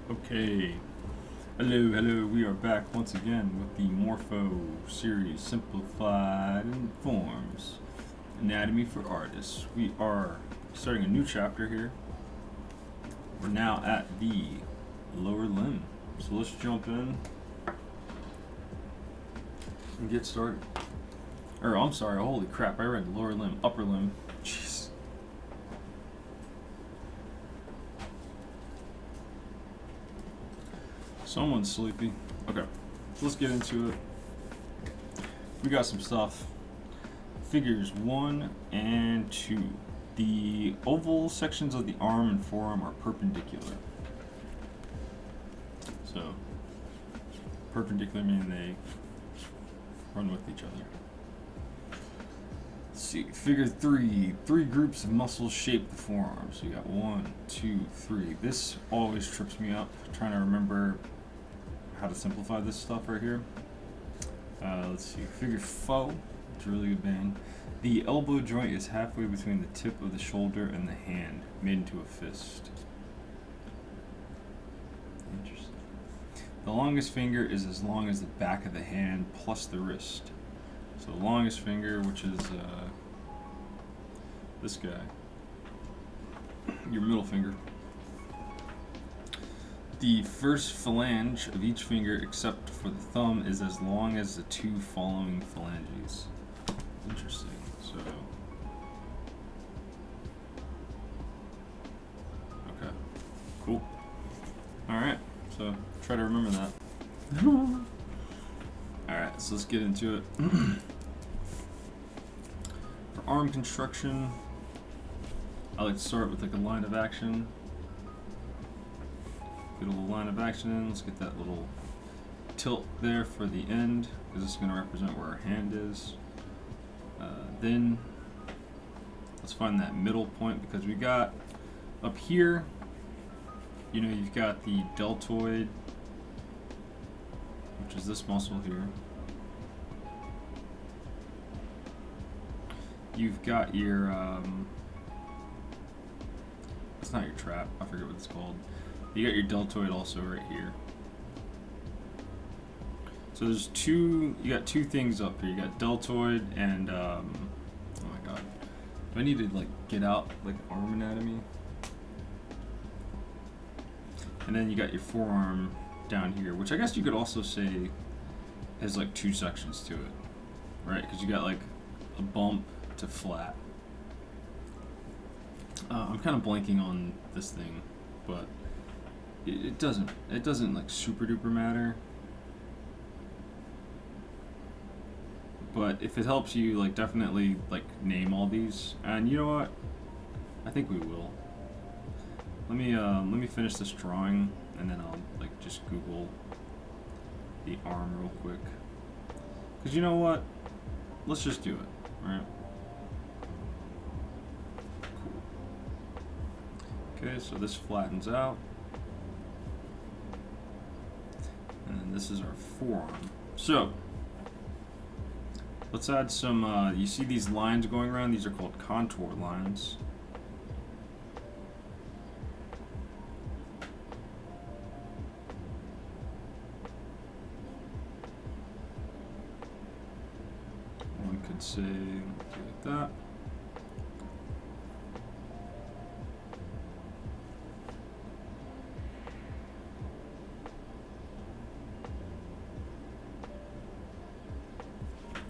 Okay, hello, we are back once again with the Morpho series, Simplified in Forms, Anatomy for Artists. We are starting a new chapter here. We're now at the lower limb. So let's jump in and get started. I'm sorry, holy crap, I read lower limb, upper limb. Jeez. Someone's sleepy. Okay, let's get into it. We got some stuff. Figures 1 and 2. The oval sections of the arm and forearm are perpendicular. So, perpendicular meaning they run with each other. Let's see, figure 3. 3 groups of muscles shape the forearm. So you got 1, 2, 3. This always trips me up, trying to remember how to simplify this stuff right here. Let's see, figure 4. It's a really good band. The elbow joint is halfway between the tip of the shoulder and the hand, made into a fist. Interesting. The longest finger is as long as the back of the hand plus the wrist. So the longest finger, which is this guy, your middle finger. The first phalange of each finger, except for the thumb, is as long as the 2 following phalanges. Interesting. So, okay, cool. All right. So try to remember that. All right. So let's get into it. For arm construction, I like to start with like a line of action. Get a little line of action. Let's get that little tilt there for the end, because this is going to represent where our hand is. Then let's find that middle point, because we got up here, you know, you've got the deltoid, which is this muscle here. You've got your, it's not your trap, I forget what it's called. You got your deltoid also right here. So there's you got two things up here. You got deltoid and, oh my god. Do I need to like get out like arm anatomy? And then you got your forearm down here, which I guess you could also say has like 2 sections to it, right? Because you got like a bump to flat. I'm kind of blanking on this thing, but it doesn't like super duper matter. But if it helps you, like, definitely like name all these. And you know what? I think we will. Let me finish this drawing, and then I'll like just Google the arm real quick. Cause you know what? Let's just do it, right? Cool. Okay, so this flattens out. And then this is our forearm. So, let's add some, you see these lines going around? These are called contour lines. One could say, like that.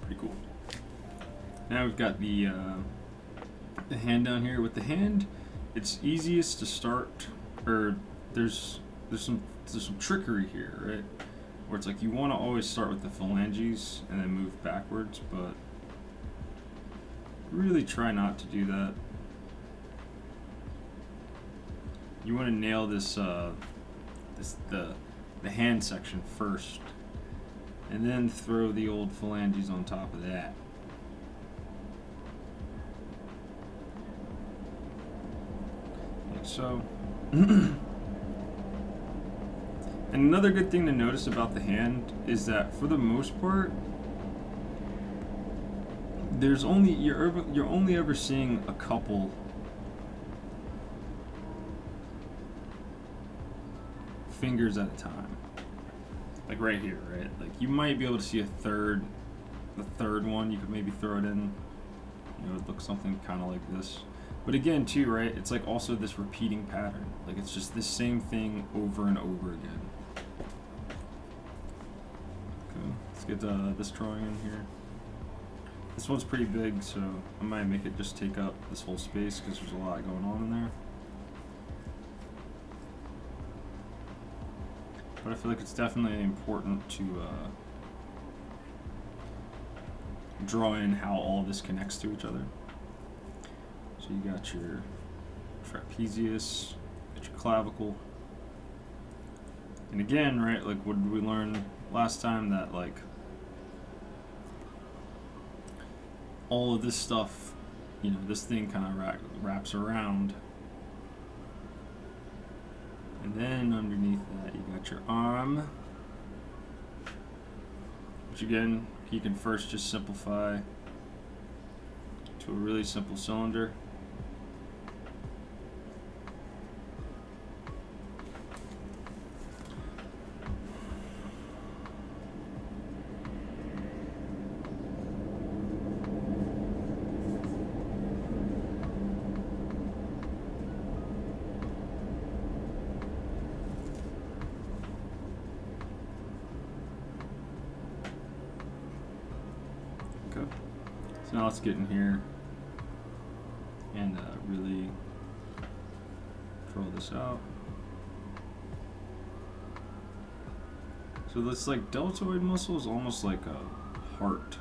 Pretty cool. Now we've got the hand down here. With the hand, it's easiest to start, or there's some trickery here, right? Where it's like you want to always start with the phalanges and then move backwards, but really try not to do that. You want to nail this the hand section first, and then throw the old phalanges on top of that. Like so. And another good thing to notice about the hand is that for the most part, you're only ever seeing a couple fingers at a time. Like right here, right? Like you might be able to see the third one. You could maybe throw it in. You know, it looks something kind of like this. But again, too, right? It's like also this repeating pattern. Like it's just the same thing over and over again. Okay, let's get this drawing in here. This one's pretty big, so I might make it just take up this whole space because there's a lot going on in there. But I feel like it's definitely important to draw in how all this connects to each other. So you got your trapezius, got your clavicle. And again, right, like what did we learn last time? That like all of this stuff, you know, this thing kind of wraps around. And then underneath that, you got your arm, which again, you can first just simplify to a really simple cylinder. So now let's get in here and really draw this out. So this like deltoid muscle is almost like a heart.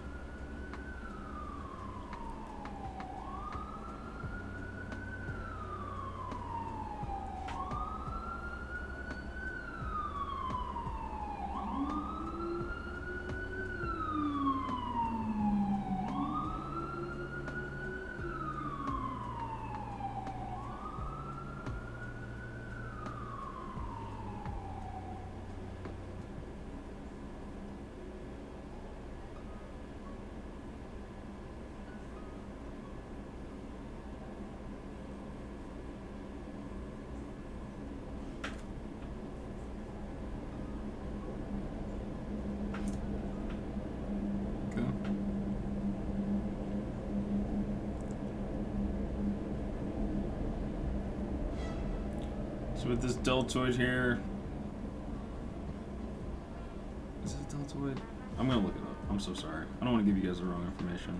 So with this deltoid here, is it a deltoid? I'm gonna look it up. I'm so sorry. I don't want to give you guys the wrong information.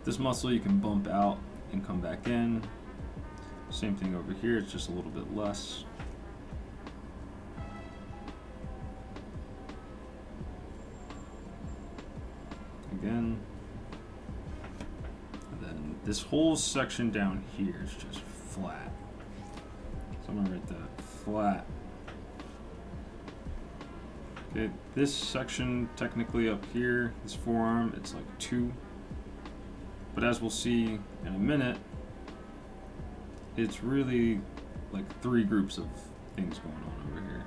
This muscle you can bump out and come back in. Same thing over here, it's just a little bit less. Again. This whole section down here is just flat. So I'm gonna write that flat. Okay, this section technically up here, this forearm, it's like 2. But as we'll see in a minute, it's really like 3 groups of things going on over here.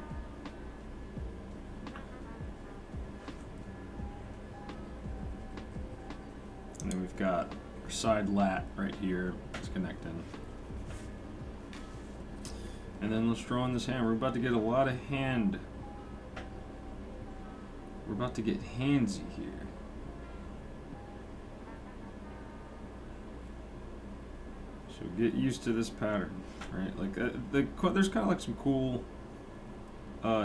And then we've got our side lat right here is connecting. And then let's draw on this hand. We're about to get a lot of hand. We're about to get handsy here. So get used to this pattern, right? Like there's kind of like some cool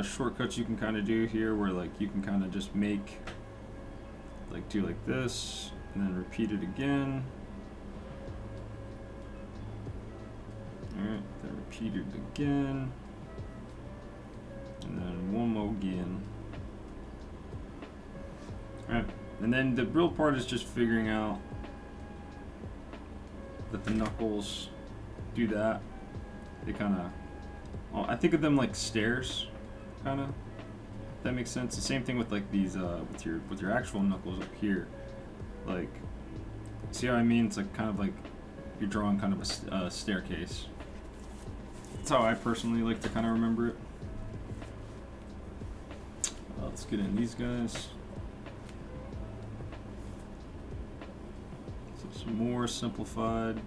shortcuts you can kind of do here, where like you can kind of just make like do like this, and then repeat it again. Alright, then repeat it again. And then one more again. Alright, and then the real part is just figuring out that the knuckles do that. They kind of, I think of them like stairs, kind of. That makes sense. The same thing with like these, with your actual knuckles up here. Like, see how I mean? It's like kind of like you're drawing kind of a staircase. That's how I personally like to kind of remember it. Let's get in these guys. So some more simplified.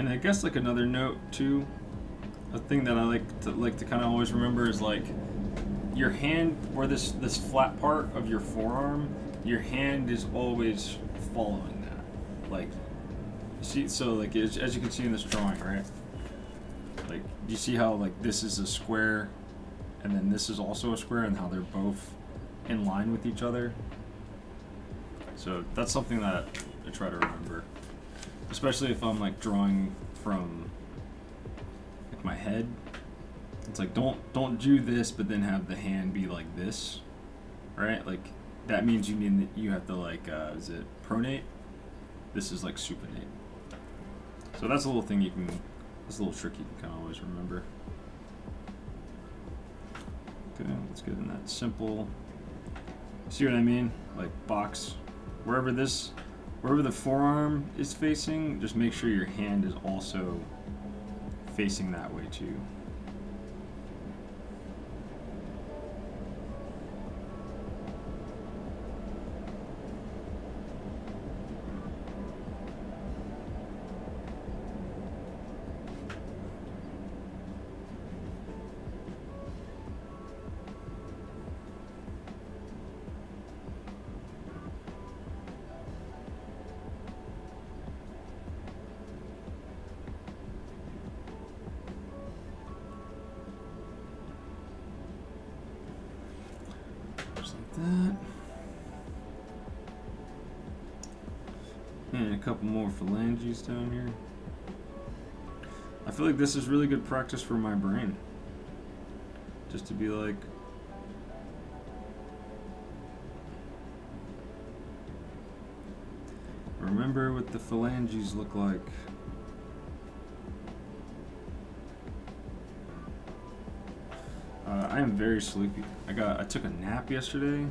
And I guess like another note too, a thing that I like to kind of always remember is like your hand, where this flat part of your forearm, your hand is always following that. Like, see, so like as you can see in this drawing, right? Like, do you see how like this is a square, and then this is also a square, and how they're both in line with each other? So that's something that I try to remember, especially if I'm like drawing from like my head. It's like don't do this, but then have the hand be like this, right? Like that means you have to like is it pronate? This is like supinate. So that's a little thing it's a little trick you can kind of always remember. Okay, let's get in that simple. See what I mean? Like box wherever the forearm is facing, just make sure your hand is also facing that way too. That. And a couple more phalanges down here. I feel like this is really good practice for my brain. Just to be like, remember what the phalanges look like. I am very sleepy. I took a nap yesterday,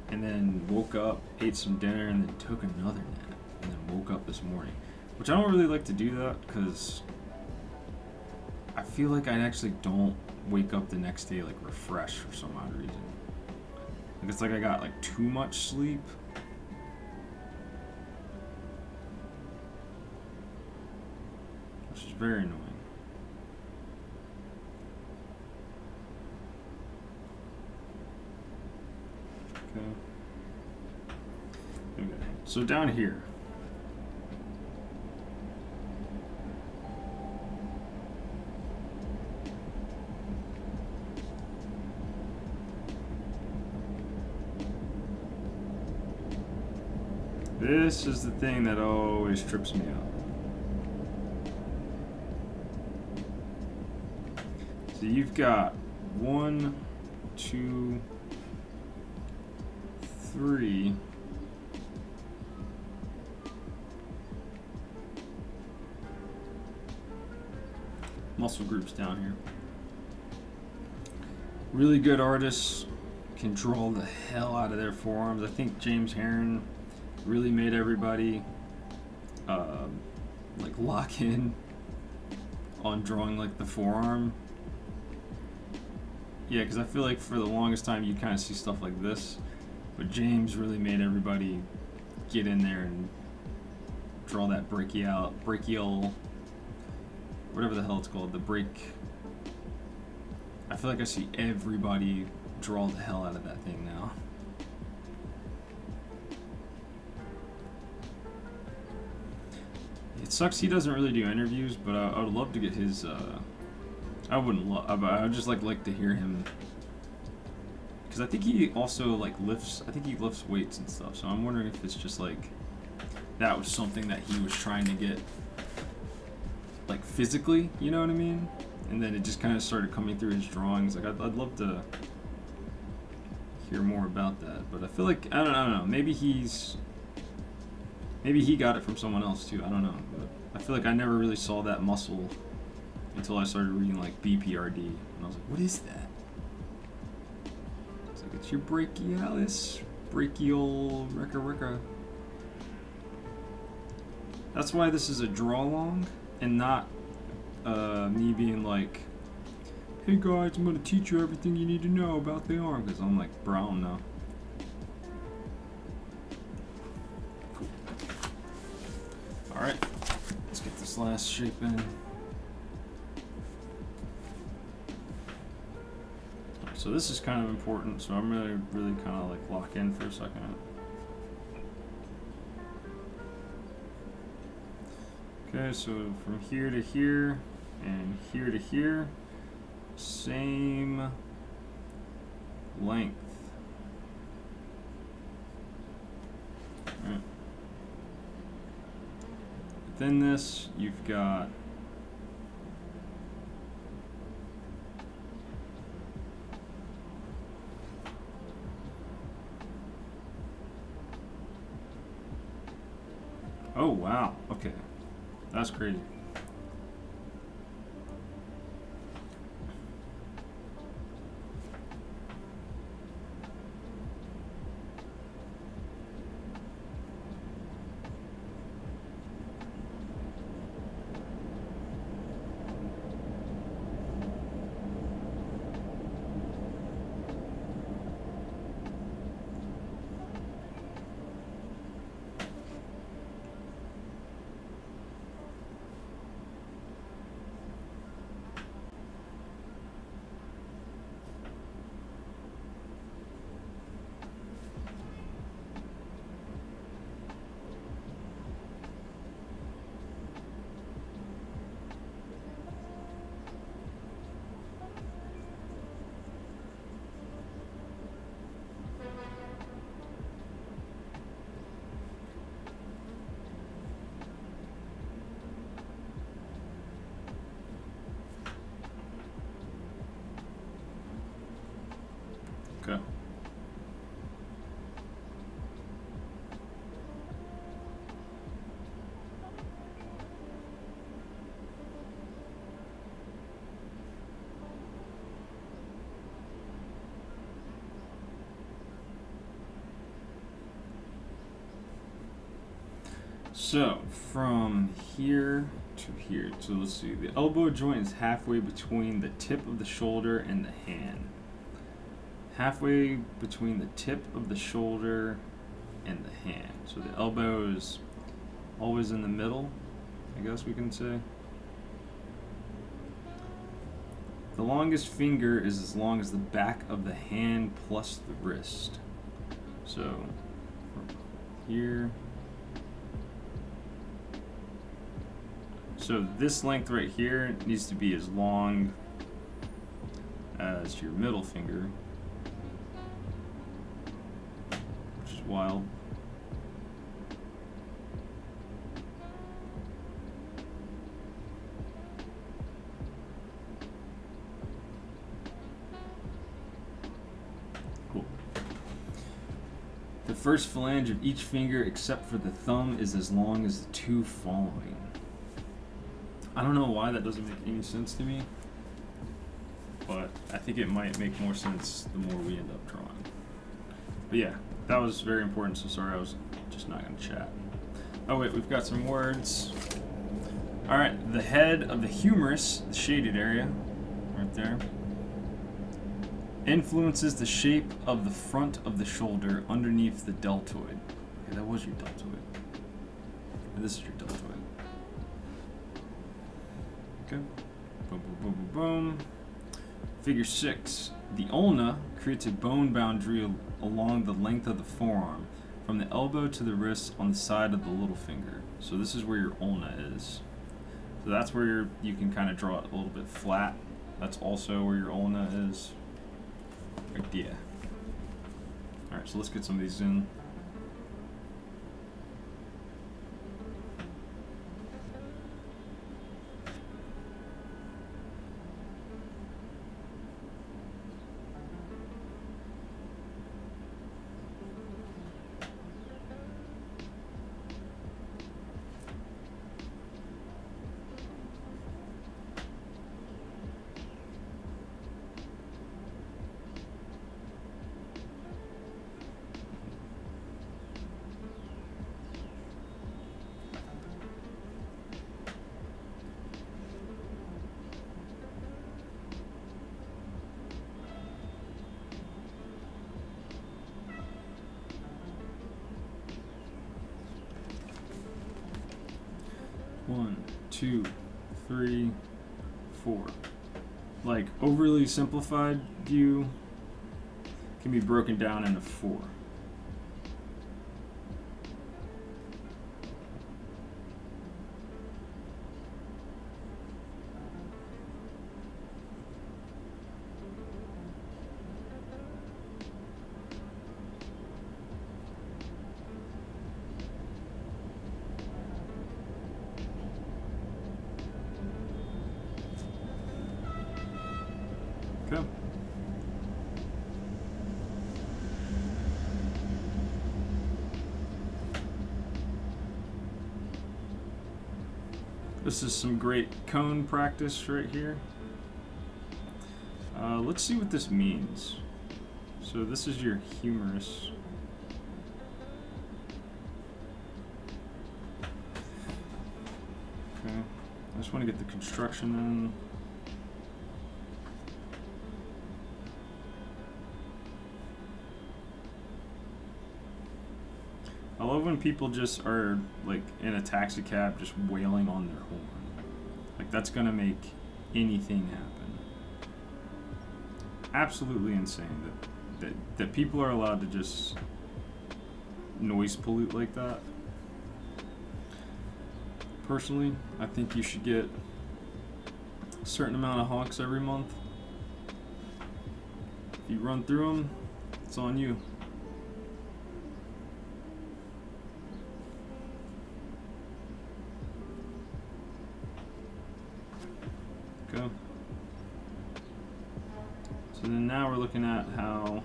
and then woke up, ate some dinner, and then took another nap, and then woke up this morning. Which I don't really like to do that, because I feel like I actually don't wake up the next day like refreshed for some odd reason. Like it's like I got like too much sleep. Which is very annoying. Okay. So down here, this is the thing that always trips me up. So you've got 1, 2, 3. Muscle groups down here. Really good artists can draw the hell out of their forearms. I think James Heron really made everybody like lock in on drawing like the forearm. Yeah, because I feel like for the longest time you kind of see stuff like this. But James really made everybody get in there and draw that brachial, whatever the hell it's called, the break. I feel like I see everybody draw the hell out of that thing now. It sucks he doesn't really do interviews, but I would love to get his, I would just like to hear him. Because I think he also like lifts weights and stuff, so I'm wondering if it's just like that was something that he was trying to get like physically, you know what I mean? And then it just kind of started coming through his drawings. Like I'd love to hear more about that, but I feel like I don't know. Maybe he got it from someone else too. I don't know, but I feel like I never really saw that muscle until I started reading like BPRD, and I was like, what is that? It's your brachialis, brachial recca. That's why this is a draw along and not me being like, hey guys, I'm gonna teach you everything you need to know about the arm, because I'm like, bro, I don't know. Cool. Alright, this last shape in. So this is kind of important, so I'm really kind of like lock in for a second. Okay, so from here to here and here to here, same length. All right. Within this, you've got oh wow, okay. That's crazy. Okay. So from here to here, so let's see, the elbow joint is halfway between the tip of the shoulder and the hand. Halfway between the tip of the shoulder and the hand. So the elbow is always in the middle, I guess we can say. The longest finger is as long as the back of the hand plus the wrist. So from here. So this length right here needs to be as long as your middle finger, which is wild. Cool. The first phalange of each finger except for the thumb is as long as the two following. I don't know why that doesn't make any sense to me, but I think it might make more sense the more we end up drawing. But yeah, that was very important, so sorry I was just not going to chat. Oh wait, we've got some words. Alright, the head of the humerus, the shaded area, right there, influences the shape of the front of the shoulder underneath the deltoid. Okay, that was your deltoid. And this is your deltoid. Okay. Boom, boom, boom, boom, boom. Figure 6. The ulna creates a bone boundary along the length of the forearm, from the elbow to the wrist on the side of the little finger. So this is where your ulna is. So that's where you can kind of draw it a little bit flat. That's also where your ulna is. Right there. Alright, so let's get some of these in. 2, 3, 4. Like, overly simplified view can be broken down into 4. Okay. This is some great cone practice right here. Let's see what this means. So this is your humerus. Okay. I just want to get the construction in. I love when people just are like in a taxi cab just wailing on their horn. Like that's gonna make anything happen. Absolutely insane that people are allowed to just noise pollute like that. Personally, I think you should get a certain amount of honks every month. If you run through them, it's on you. Okay. So then now we're looking at how.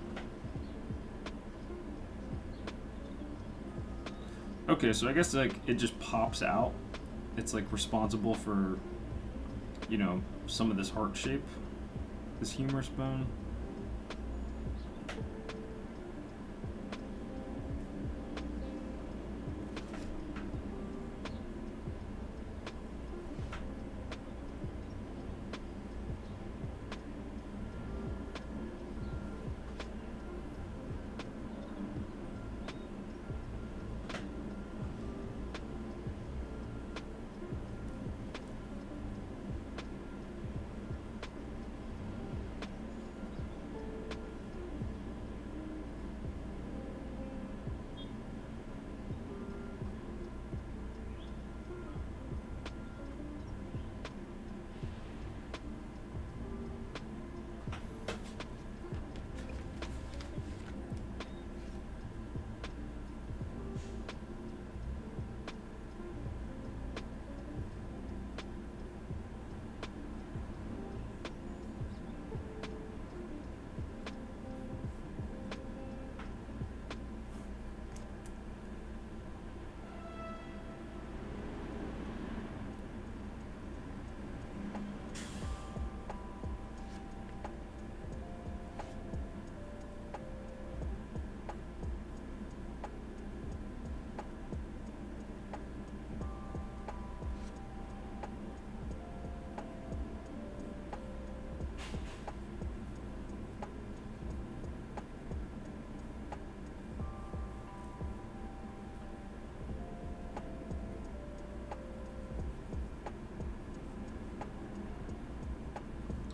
Okay, so I guess like it just pops out. It's like responsible for, you know, some of this heart shape, this humerus bone.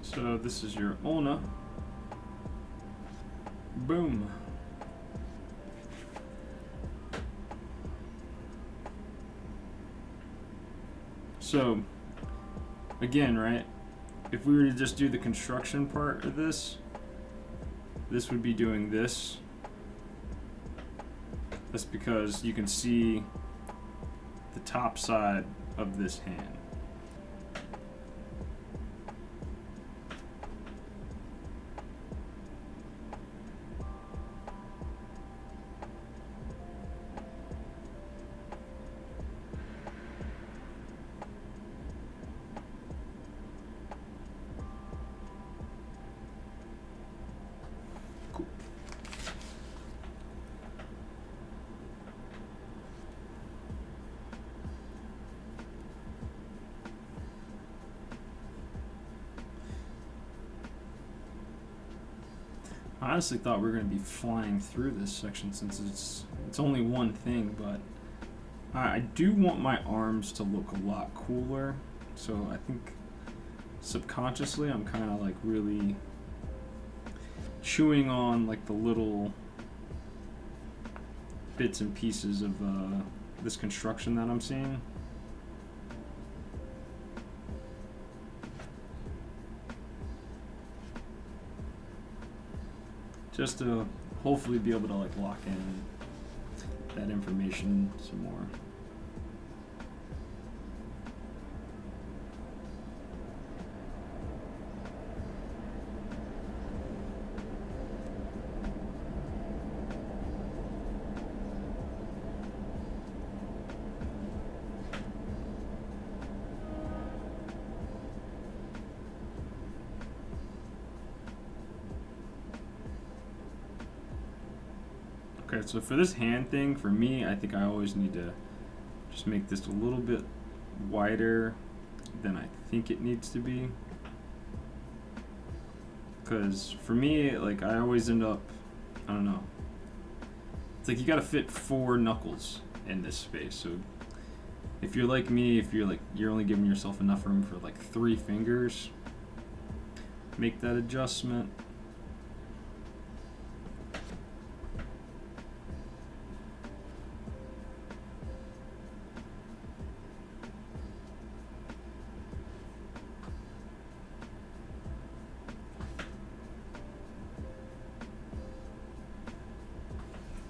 So this is your ulna. Boom. So again, right, if we were to just do the construction part of this would be doing this. That's because you can see the top side of this hand. I honestly thought we were going to be flying through this section since it's only one thing, but I do want my arms to look a lot cooler So I think subconsciously I'm kind of like really chewing on like the little bits and pieces of this construction that I'm seeing. Just to hopefully be able to like lock in that information some more. Okay, so for this hand thing, for me, I think I always need to just make this a little bit wider than I think it needs to be. Because for me, like, I always end up, I don't know. It's like you gotta fit 4 knuckles in this space. So if you're like me, if you're only giving yourself enough room for like 3 fingers, make that adjustment.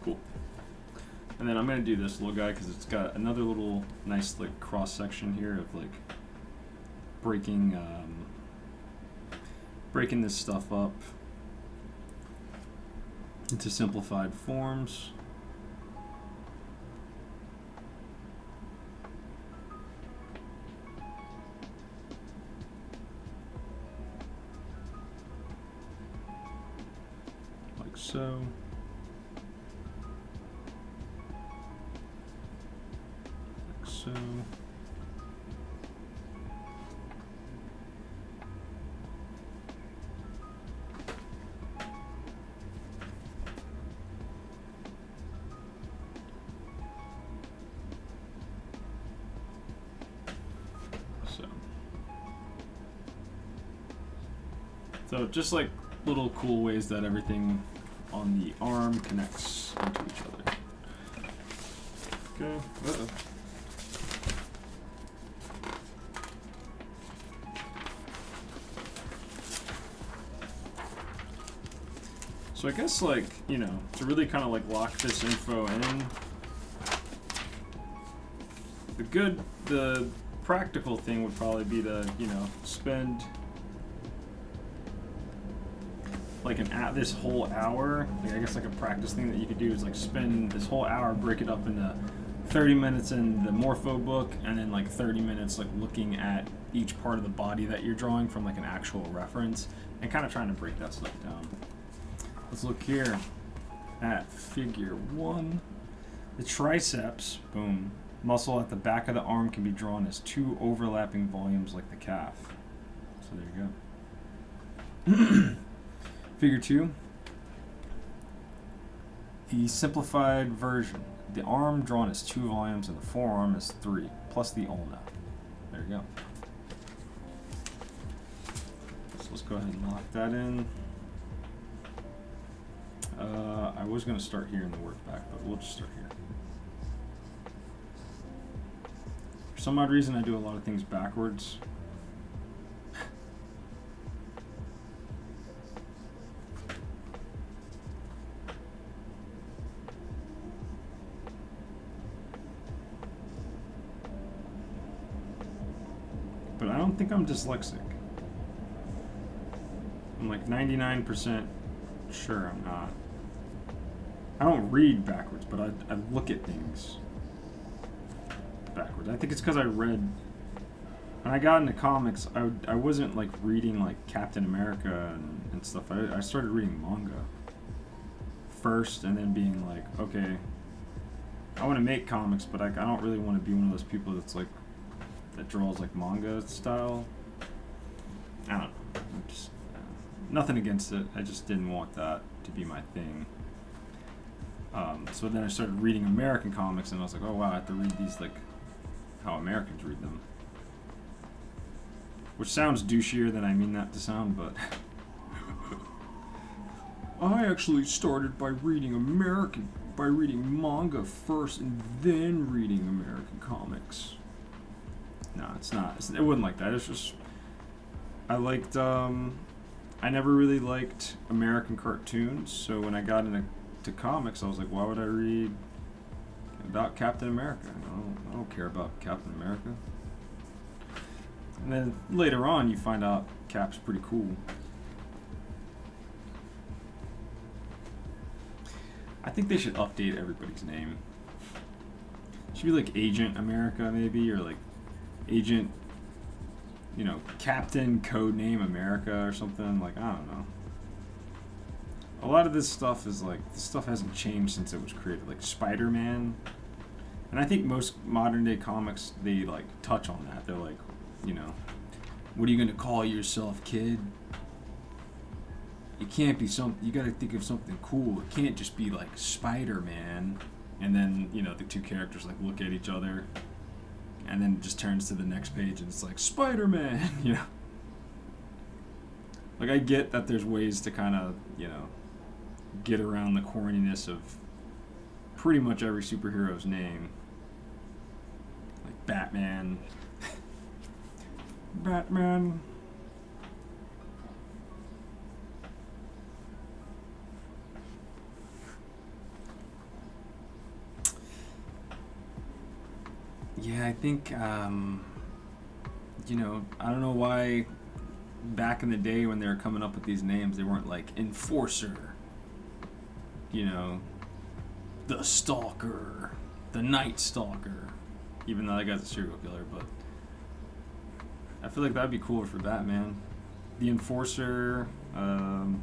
Cool. And then I'm gonna do this little guy because it's got another little nice like cross section here of like breaking this stuff up into simplified forms. Like so. So just like little cool ways that everything on the arm connects into each other. Okay. Uh-oh. So I guess, like, you know, to really kind of like lock this info in, the practical thing would probably be to, you know, spend like this whole hour, like I guess like a practice thing that you could do is like spend this whole hour, break it up into 30 minutes in the Morpho book, and then like 30 minutes like looking at each part of the body that you're drawing from like an actual reference and kind of trying to break that stuff down. Let's look here at figure 1. The triceps, boom, muscle at the back of the arm can be drawn as 2 overlapping volumes like the calf. So there you go. Figure 2. The simplified version. The arm drawn as 2 volumes and the forearm as 3, plus the ulna. There you go. So let's go ahead and lock that in. I was going to start here in the work back, but we'll just start here. For some odd reason, I do a lot of things backwards. But I don't think I'm dyslexic. I'm like 99% sure I'm not. I don't read backwards, but I look at things backwards. I think it's because I read, when I got into comics, I wasn't like reading like Captain America and stuff. I started reading manga first and then being like, okay, I want to make comics, but I don't really want to be one of those people that's like, that draws like manga style. I don't know. I'm just, nothing against it. I just didn't want that to be my thing. So then I started reading American comics, and I was like, oh wow, I have to read these like how Americans read them. which sounds douchier than I mean that to sound, but I actually started by reading manga first and then reading American comics. No, it's not. It wasn't like that. It's just I never really liked American cartoons, so when I got into comics, I was like, why would I read about Captain America? I don't care about Captain America. And then later on, you find out Cap's pretty cool. I think they should update everybody's name. It should be like Agent America, maybe, or like Agent, Captain Codename America or something. Like, I don't know. A lot of this stuff is like, this stuff hasn't changed since it was created. Like Spider-Man, and I think most modern day comics, they like touch on that. They're like, what are you gonna call yourself, kid? It can't be you gotta think of something cool. It can't just be like Spider-Man, and then the two characters like look at each other, and then it just turns to the next page and it's like Spider-Man. Like, I get that there's ways to kind of get around the corniness of pretty much every superhero's name, like Batman. Batman. Yeah, I think, I don't know why back in the day when they were coming up with these names, they weren't like Enforcer, the Stalker, the Night Stalker, even though that guy's a serial killer, but I feel like that'd be cooler for Batman. The Enforcer, the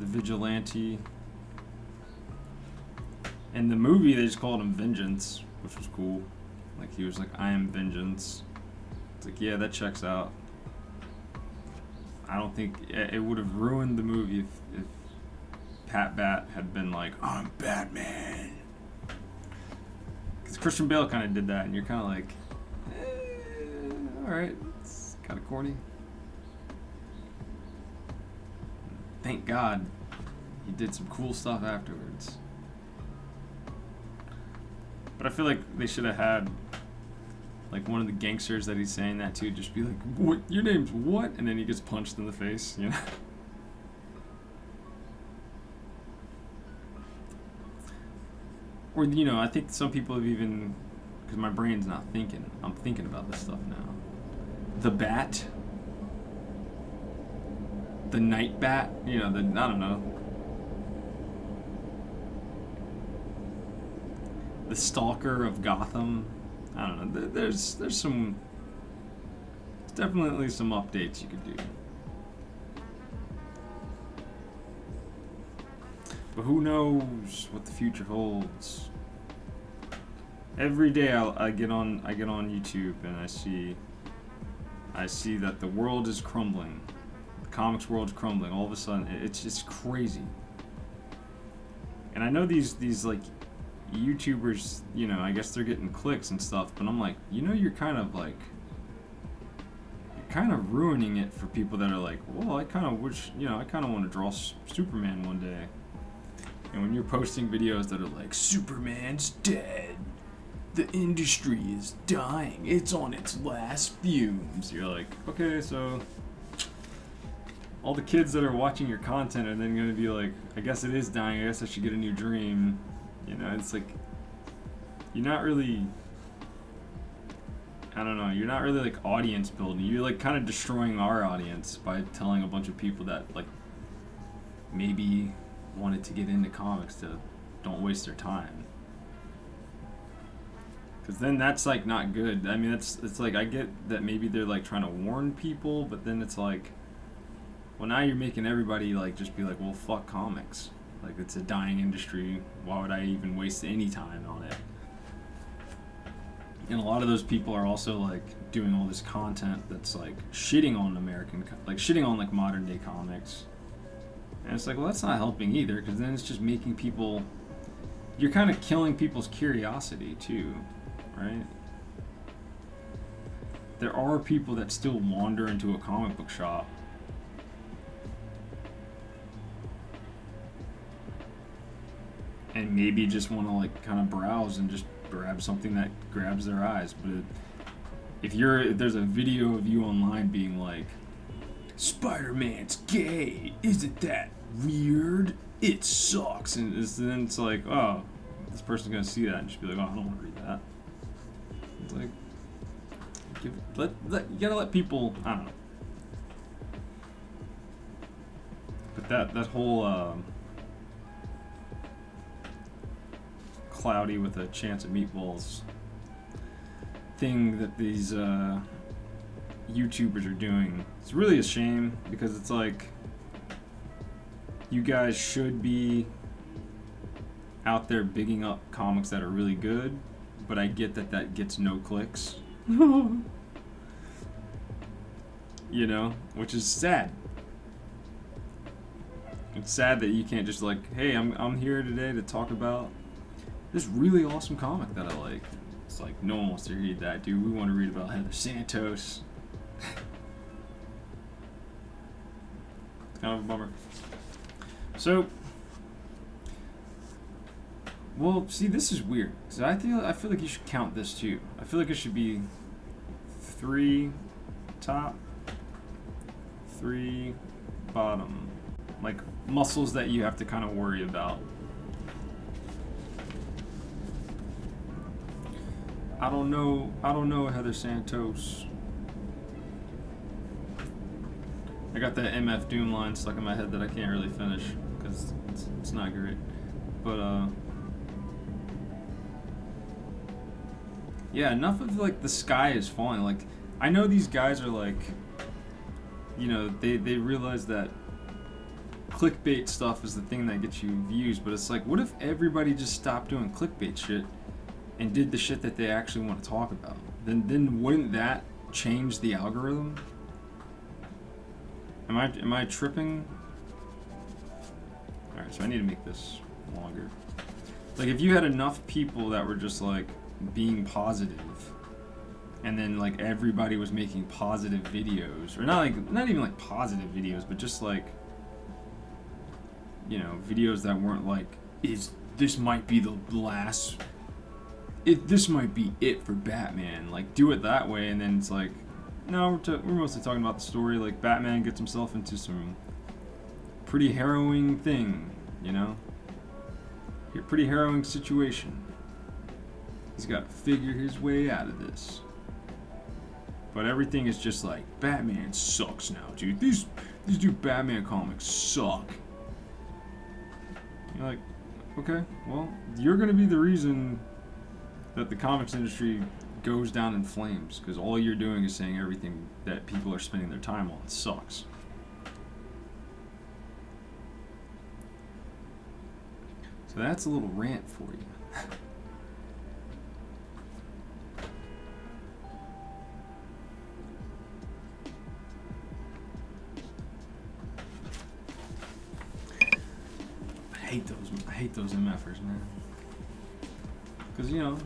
Vigilante. In the movie, they just called him Vengeance, which was cool. Like, he was like, I am Vengeance. It's like, yeah, that checks out. I don't think it would have ruined the movie if Pat Bat had been like, I'm Batman. Because Christian Bale kind of did that, and you're kind of like, alright, it's kind of corny. Thank God he did some cool stuff afterwards. But I feel like they should have had like one of the gangsters that he's saying that to just be like, "What? Your name's what?" And then he gets punched in the face, Or I think some people have even, because my brain's not thinking. I'm thinking about this stuff now. The Bat, the Night Bat. I don't know. The Stalker of Gotham. I don't know. There's definitely some updates you could do. But who knows what the future holds? Every day I get on YouTube and I see that the world is crumbling. The comics world is crumbling. All of a sudden, it's just crazy. And I know these like YouTubers, I guess they're getting clicks and stuff, but I'm like, you're kind of ruining it for people that are like, well, I kind of wish, I kind of want to draw Superman one day. And when you're posting videos that are like, Superman's dead, the industry is dying, it's on its last fumes, you're like, okay, so all the kids that are watching your content are then going to be like, I guess it is dying, I guess I should get a new dream. It's like, you're not really, I don't know, you're not really like audience building. You're like kind of destroying our audience by telling a bunch of people that like maybe wanted to get into comics to don't waste their time. Because then that's like not good. I mean, it's like, I get that maybe they're like trying to warn people, but then it's like, well, now you're making everybody like just be like, well, fuck comics. Like, it's a dying industry. Why would I even waste any time on it? And a lot of those people are also like doing all this content that's like shitting on shitting on like modern day comics. And it's like, well, that's not helping either, because then it's just making people, you're kind of killing people's curiosity too, right? there are people that still wander into a comic book shop and maybe just want to like kind of browse and just grab something that grabs their eyes. But if there's a video of you online being like, Spider-Man's gay, isn't that weird? It sucks. And then it's like, oh, this person's gonna see that and just be like, oh, I don't want to read that. It's like, you gotta let people, I don't know. But that whole cloudy with a chance of meatballs thing that these YouTubers are doing, it's really a shame, because it's like, you guys should be out there bigging up comics that are really good, but I get that gets no clicks. You know, which is sad. It's sad that you can't just like, hey, I'm here today to talk about this really awesome comic that I like. It's like, no one wants to read that, dude. We want to read about Heather Santos. It's kind of a bummer. So, well, see, this is weird, because I feel like you should count this too. I feel like it should be 3 top, 3 bottom, like muscles that you have to kind of worry about. I don't know Heather Santos. I got that MF Doom line stuck in my head that I can't really finish because it's not great. But yeah, enough of like the sky is falling. Like, I know these guys are like, you know, they realize that clickbait stuff is the thing that gets you views, but it's like, what if everybody just stopped doing clickbait shit and did the shit that they actually want to talk about? Then wouldn't that change the algorithm? Am I tripping? Alright, so I need to make this longer. Like, if you had enough people that were just like being positive, and then like everybody was making positive videos, or not even like positive videos, but just like, you know, videos that weren't like, this might be the last, this might be it for Batman, like do it that way. And then it's like, no, we're mostly talking about the story. Like, Batman gets himself into some pretty harrowing thing, you know? Pretty harrowing situation. He's got to figure his way out of this. But everything is just like, Batman sucks now, dude. These new Batman comics suck. You're like, okay, well, you're gonna be the reason that the comics industry goes down in flames, because all you're doing is saying everything that people are spending their time on sucks. So that's a little rant for you. I hate those MFers, man. Because, you know,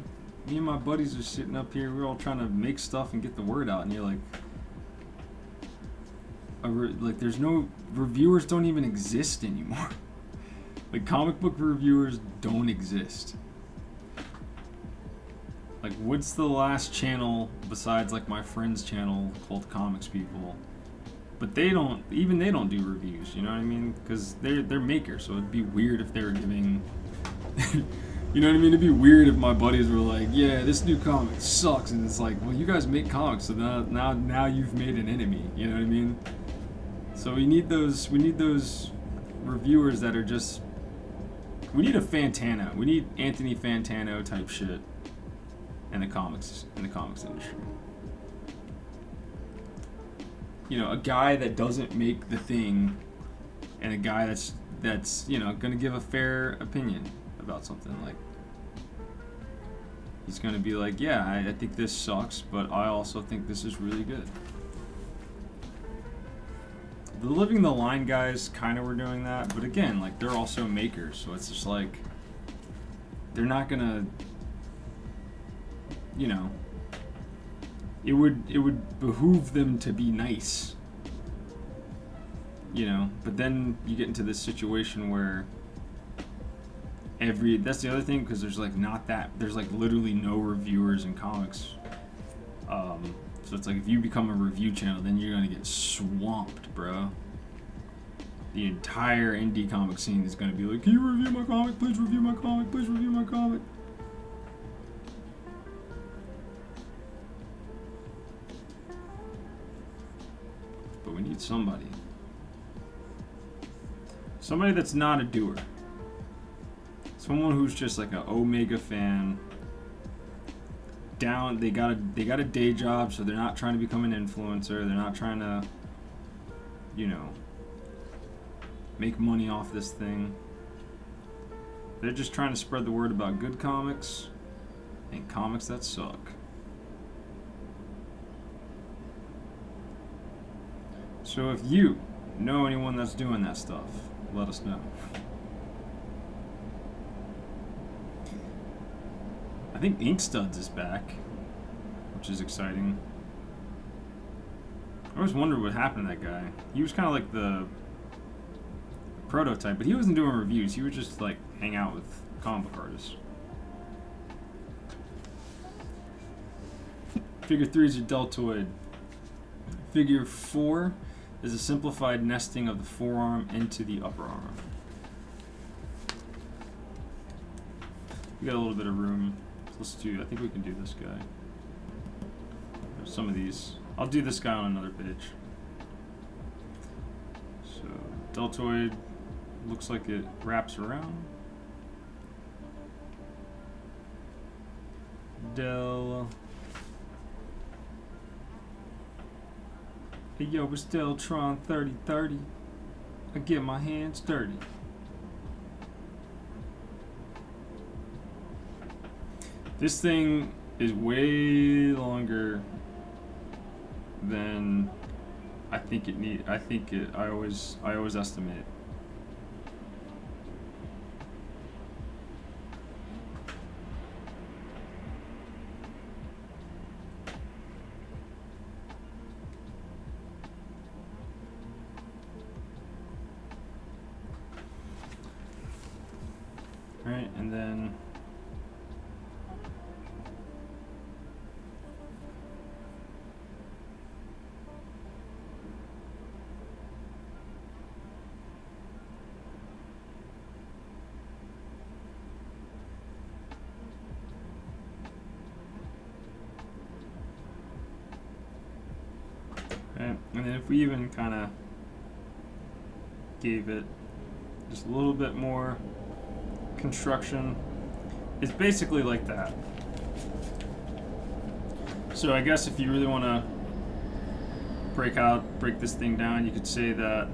me and my buddies are sitting up here, we're all trying to make stuff and get the word out, and you're like, there's no, reviewers don't even exist anymore. Like, comic book reviewers don't exist. Like, what's the last channel besides like my friend's channel called Comics People? But they don't do reviews, you know what I mean? Because they're makers, so it'd be weird if they were giving, you know what I mean? It'd be weird if my buddies were like, yeah, this new comic sucks, and it's like, well, you guys make comics, so now you've made an enemy, you know what I mean? So we need those reviewers that are just, we need a Fantano, we need Anthony Fantano type shit in the comics industry. You know, a guy that doesn't make the thing, and a guy that's you know, gonna give a fair opinion about something. Like, he's gonna be like, yeah, I think this sucks, but I also think this is really good. The Living the Line guys kind of were doing that, but again, like, they're also makers, so it's just like, they're not gonna, you know, it would behoove them to be nice, you know. But then you get into this situation where that's the other thing, because there's like there's like literally no reviewers in comics. So it's like if you become a review channel, then you're gonna get swamped, bro. The entire indie comic scene is gonna be like, can you review my comic? Please review my comic. Please review my comic. But we need somebody. Somebody that's not a doer. Someone who's just like an Omega fan. They got a day job, so they're not trying to become an influencer. They're not trying to, you know, make money off this thing. They're just trying to spread the word about good comics and comics that suck. So if you know anyone that's doing that stuff, let us know. I think Inkstuds is back, which is exciting. I always wondered what happened to that guy. He was kind of like the prototype, but he wasn't doing reviews. He would just like hang out with comic book artists. Figure 3 is a deltoid. Figure 4 is a simplified nesting of the forearm into the upper arm. We got a little bit of room. Let's do, I think we can do this guy. There's some of these. I'll do this guy on another page. So, deltoid looks like it wraps around. Hey yo, it's Deltron 3030. I get my hands dirty. This thing is way longer than I think it need. I always estimate. All right, and then and then if we even kind of gave it just a little bit more construction, it's basically like that. So I guess if you really want to break this thing down, you could say that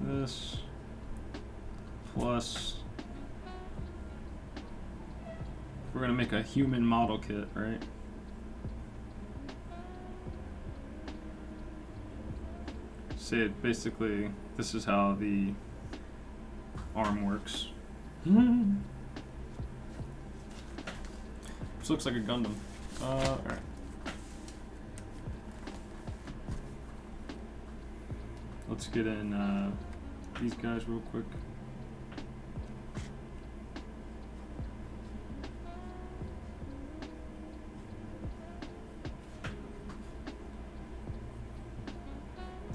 this plus, we're going to make a human model kit, right? Say it basically, this is how the arm works. This looks like a Gundam. Alright. Let's get in these guys real quick.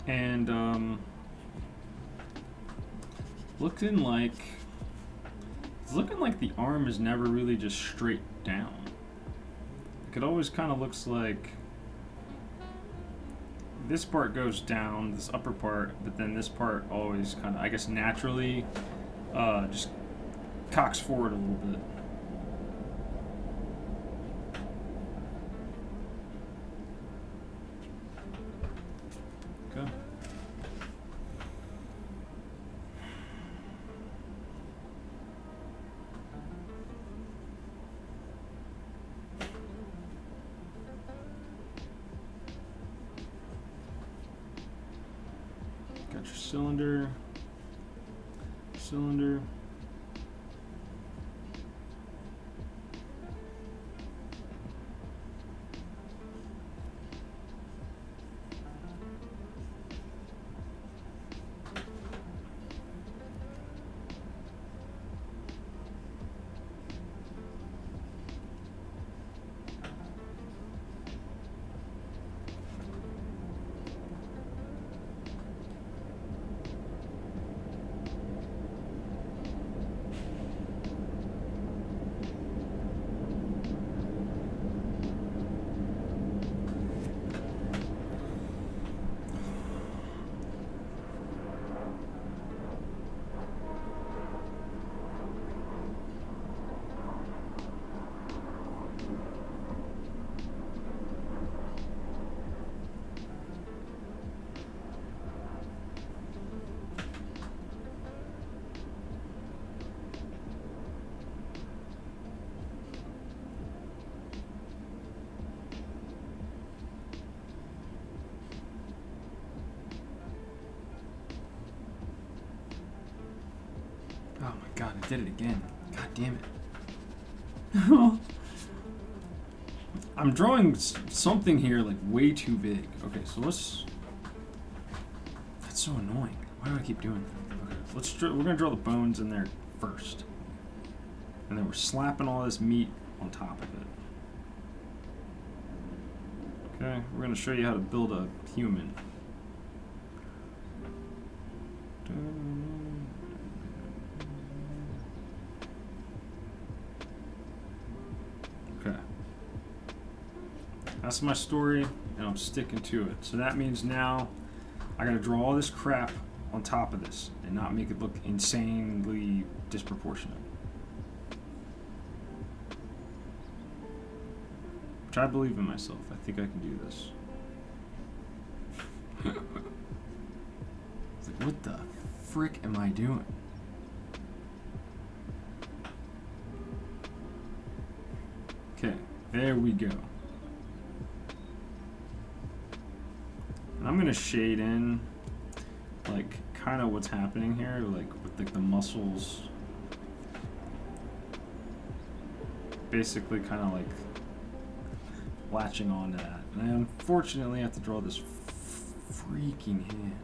And it's looking like the arm is never really just straight down. Like, it always kind of looks like this part goes down, this upper part, but then this part always kind of, I guess, naturally just cocks forward a little bit. Okay. got your cylinder. Oh my god, I did it again. God damn it. I'm drawing something here like way too big. Okay, so let's... That's so annoying. Why do I keep doing that? Okay, we're gonna draw the bones in there first. And then we're slapping all this meat on top of it. Okay, we're gonna show you how to build a human. Okay. That's my story, and I'm sticking to it. So that means now I gotta draw all this crap on top of this and not make it look insanely disproportionate. Which I believe in myself. I think I can do this. It's like, what the frick am I doing? Okay, there we go. And I'm gonna shade in like kind of what's happening here, like with like the muscles basically kind of like latching on to that. And I unfortunately have to draw this freaking hand.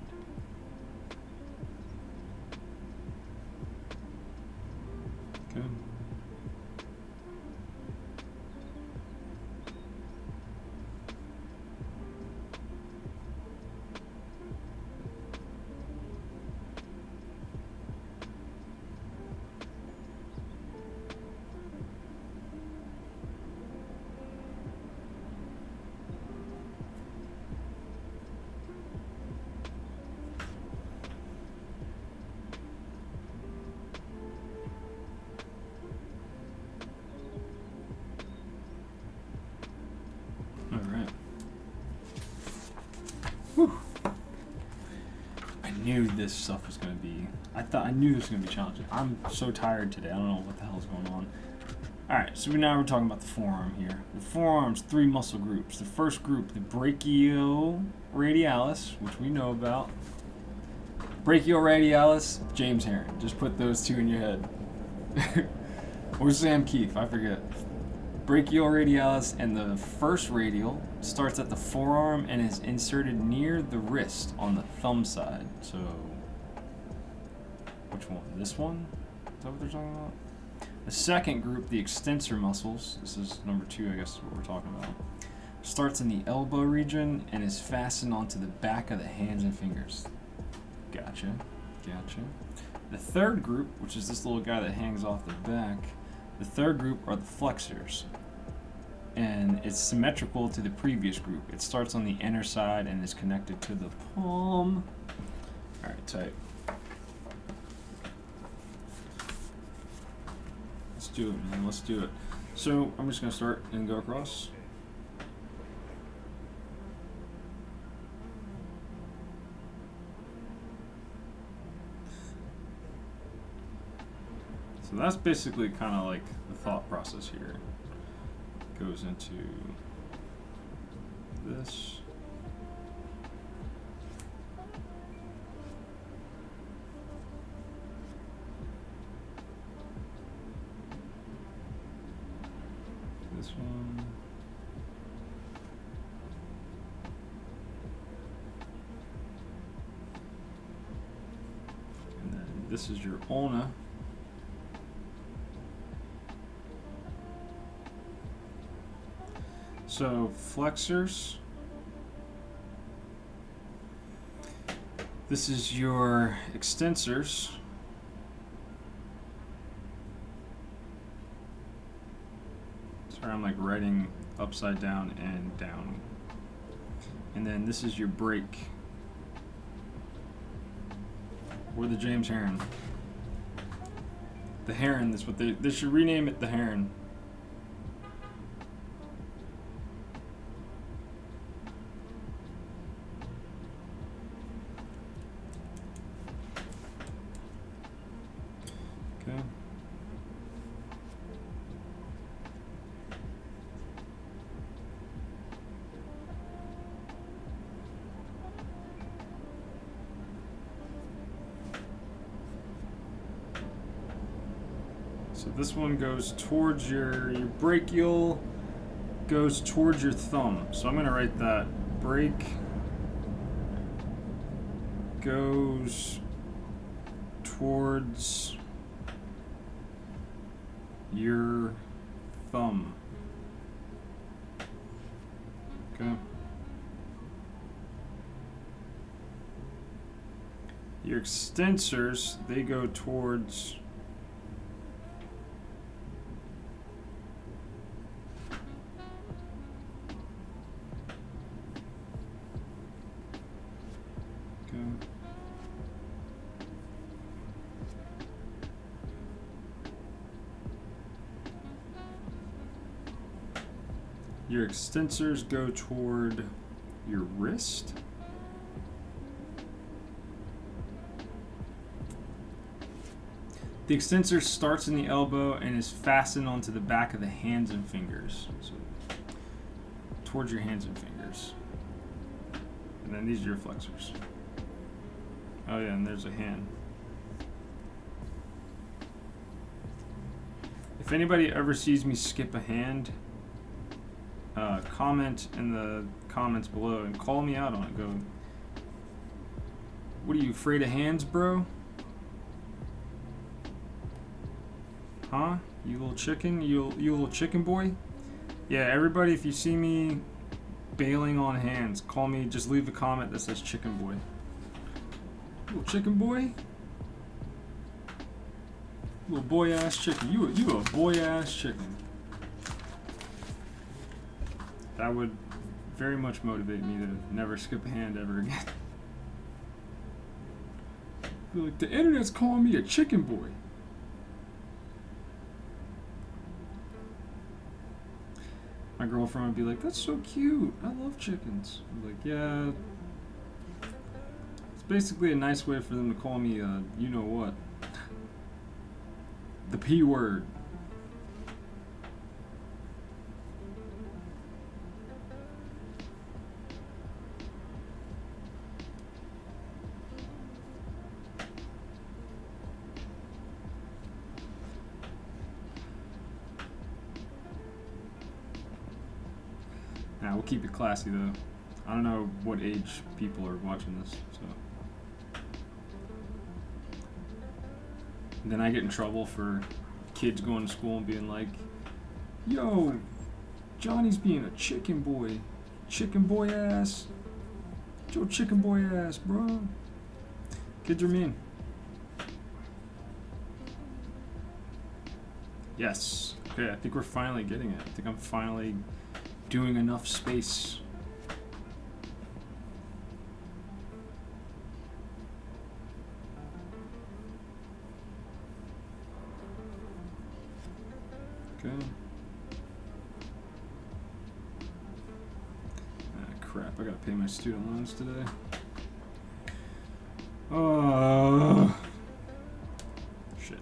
Okay. I knew this stuff was going to be... I knew this was going to be challenging. I'm so tired today. I don't know what the hell is going on. Alright, so now we're talking about the forearm here. The forearm's 3 muscle groups. The first group, the brachioradialis, which we know about. Brachioradialis, James Herron. Just put those two in your head. Or Sam Keefe, I forget. Brachioradialis, and the first radial starts at the forearm and is inserted near the wrist on the thumb side. So, which one? This one? Is that what they're talking about? The second group, the extensor muscles, this is number 2, I guess, is what we're talking about, starts in the elbow region and is fastened onto the back of the hands and fingers. Gotcha. The third group, which is this little guy that hangs off the back, the third group are the flexors. And it's symmetrical to the previous group. It starts on the inner side and is connected to the palm. Alright, tight. Let's do it, man. Let's do it. So I'm just going to start and go across. So that's basically kind of like the thought process here. Goes into this. this one. And then this is your ulna. So flexors. This is your extensors. Sorry, I'm like writing upside down and down. And then this is your brake. Or the James Heron. The Heron, that's what they should rename it the Heron. Okay. So this one goes towards your brachial, goes towards your thumb. So I'm gonna write that. Brake goes towards your thumb. Okay. Your extensors, they go towards your extensors go toward your wrist. The extensor starts in the elbow and is fastened onto the back of the hands and fingers. So towards your hands and fingers. And then these are your flexors. Oh yeah, and there's a hand. If anybody ever sees me skip a hand, comment in the comments below and call me out on it. Go, what are you, afraid of hands, bro? Huh? You little chicken? You little chicken boy? Yeah, everybody, if you see me bailing on hands, call me, just leave a comment that says chicken boy. Little chicken boy? Little boy ass chicken. You a boy ass chicken. That would very much motivate me to never skip a hand ever again. Be like, the internet's calling me a chicken boy. My girlfriend would be like, that's so cute. I love chickens. I'm like, yeah. It's basically a nice way for them to call me, you know what. The P word. Nah, we'll keep it classy though. I don't know what age people are watching this, so. And then I get in trouble for kids going to school and being like, yo, Johnny's being a chicken boy. Chicken boy ass. Yo, chicken boy ass, bro. Kids are mean. Yes. Okay, I think we're finally getting it. I think I'm finally doing enough space. Okay. Ah, crap, I gotta pay my student loans today. Shit.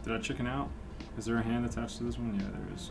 Did I chicken out? Is there a hand attached to this one? Yeah, there is.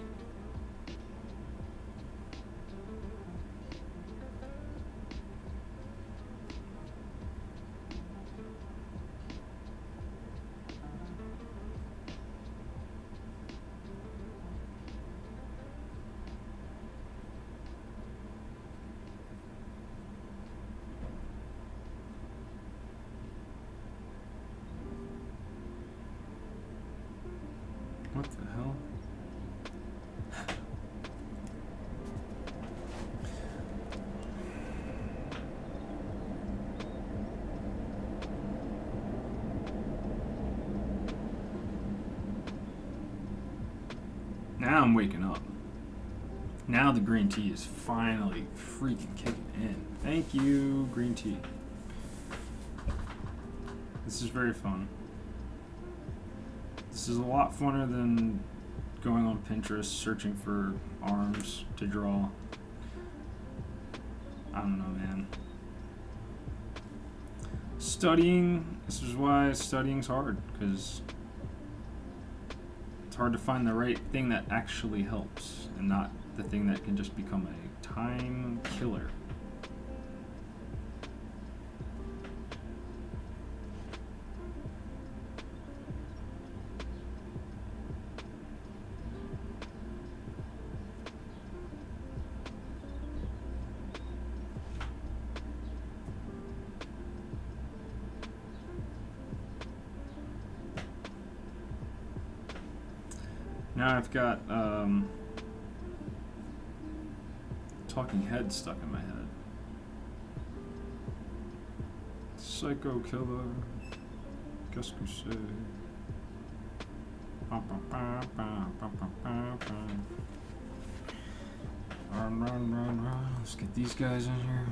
Now I'm waking up. Now the green tea is finally freaking kicking in. Thank you, green tea. This is very fun. This is a lot funner than going on Pinterest searching for arms to draw. I don't know, man. Studying, this is why studying's hard, because it's hard to find the right thing that actually helps and not the thing that can just become a time killer. Now I've got talking head stuck in my head. Psycho killer. Qu'est-ce que c'est? Let's get these guys in here.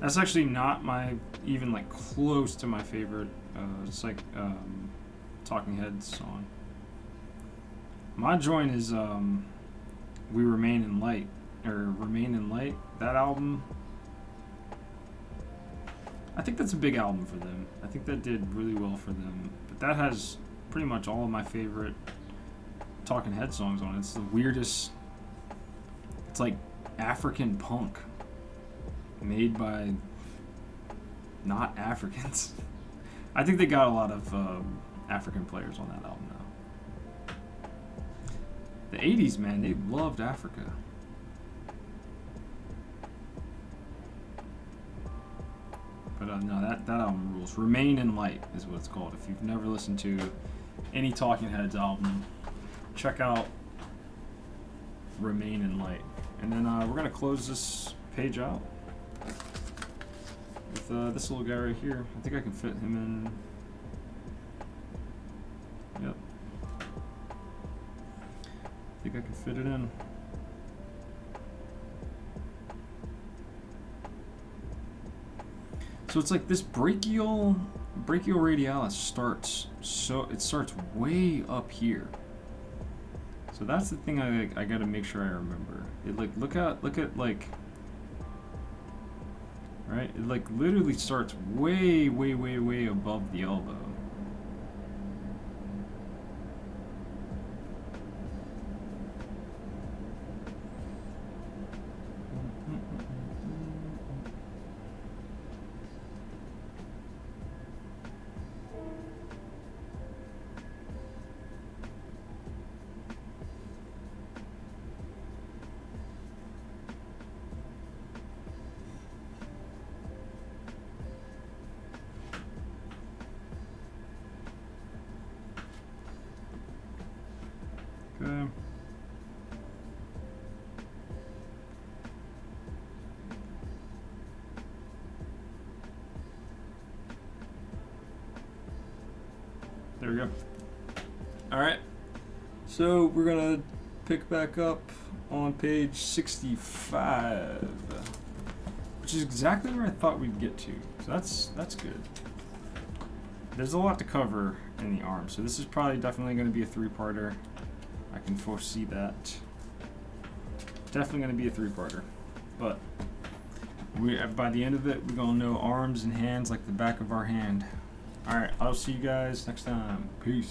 That's actually not my, even like close to my favorite Talking Heads song. My joint is We Remain in Light, or Remain in Light. That album, I think that's a big album for them. I think that did really well for them. But that has pretty much all of my favorite Talking Head songs on it. It's the weirdest, it's like African punk made by not Africans. I think they got a lot of African players on that album now. The 80s, man, they loved Africa. But no, that album rules. Remain in Light is what it's called. If you've never listened to any Talking Heads album, check out Remain in Light. And then we're going to close this page out with this little guy right here. I think I can fit him in. Yep. I think I can fit it in. So it's like this brachioradialis starts way up here. So that's the thing I gotta make sure I remember. It like look at like, right? It like literally starts way above the elbow. Okay. There we go. All right. So we're gonna pick back up on page 65, which is exactly where I thought we'd get to. So that's good. There's a lot to cover in the arm, so this is probably definitely going to be a three-parter. I can foresee that. Definitely going to be a three-parter. But by the end of it, we're going to know arms and hands like the back of our hand. Alright, I'll see you guys next time. Peace.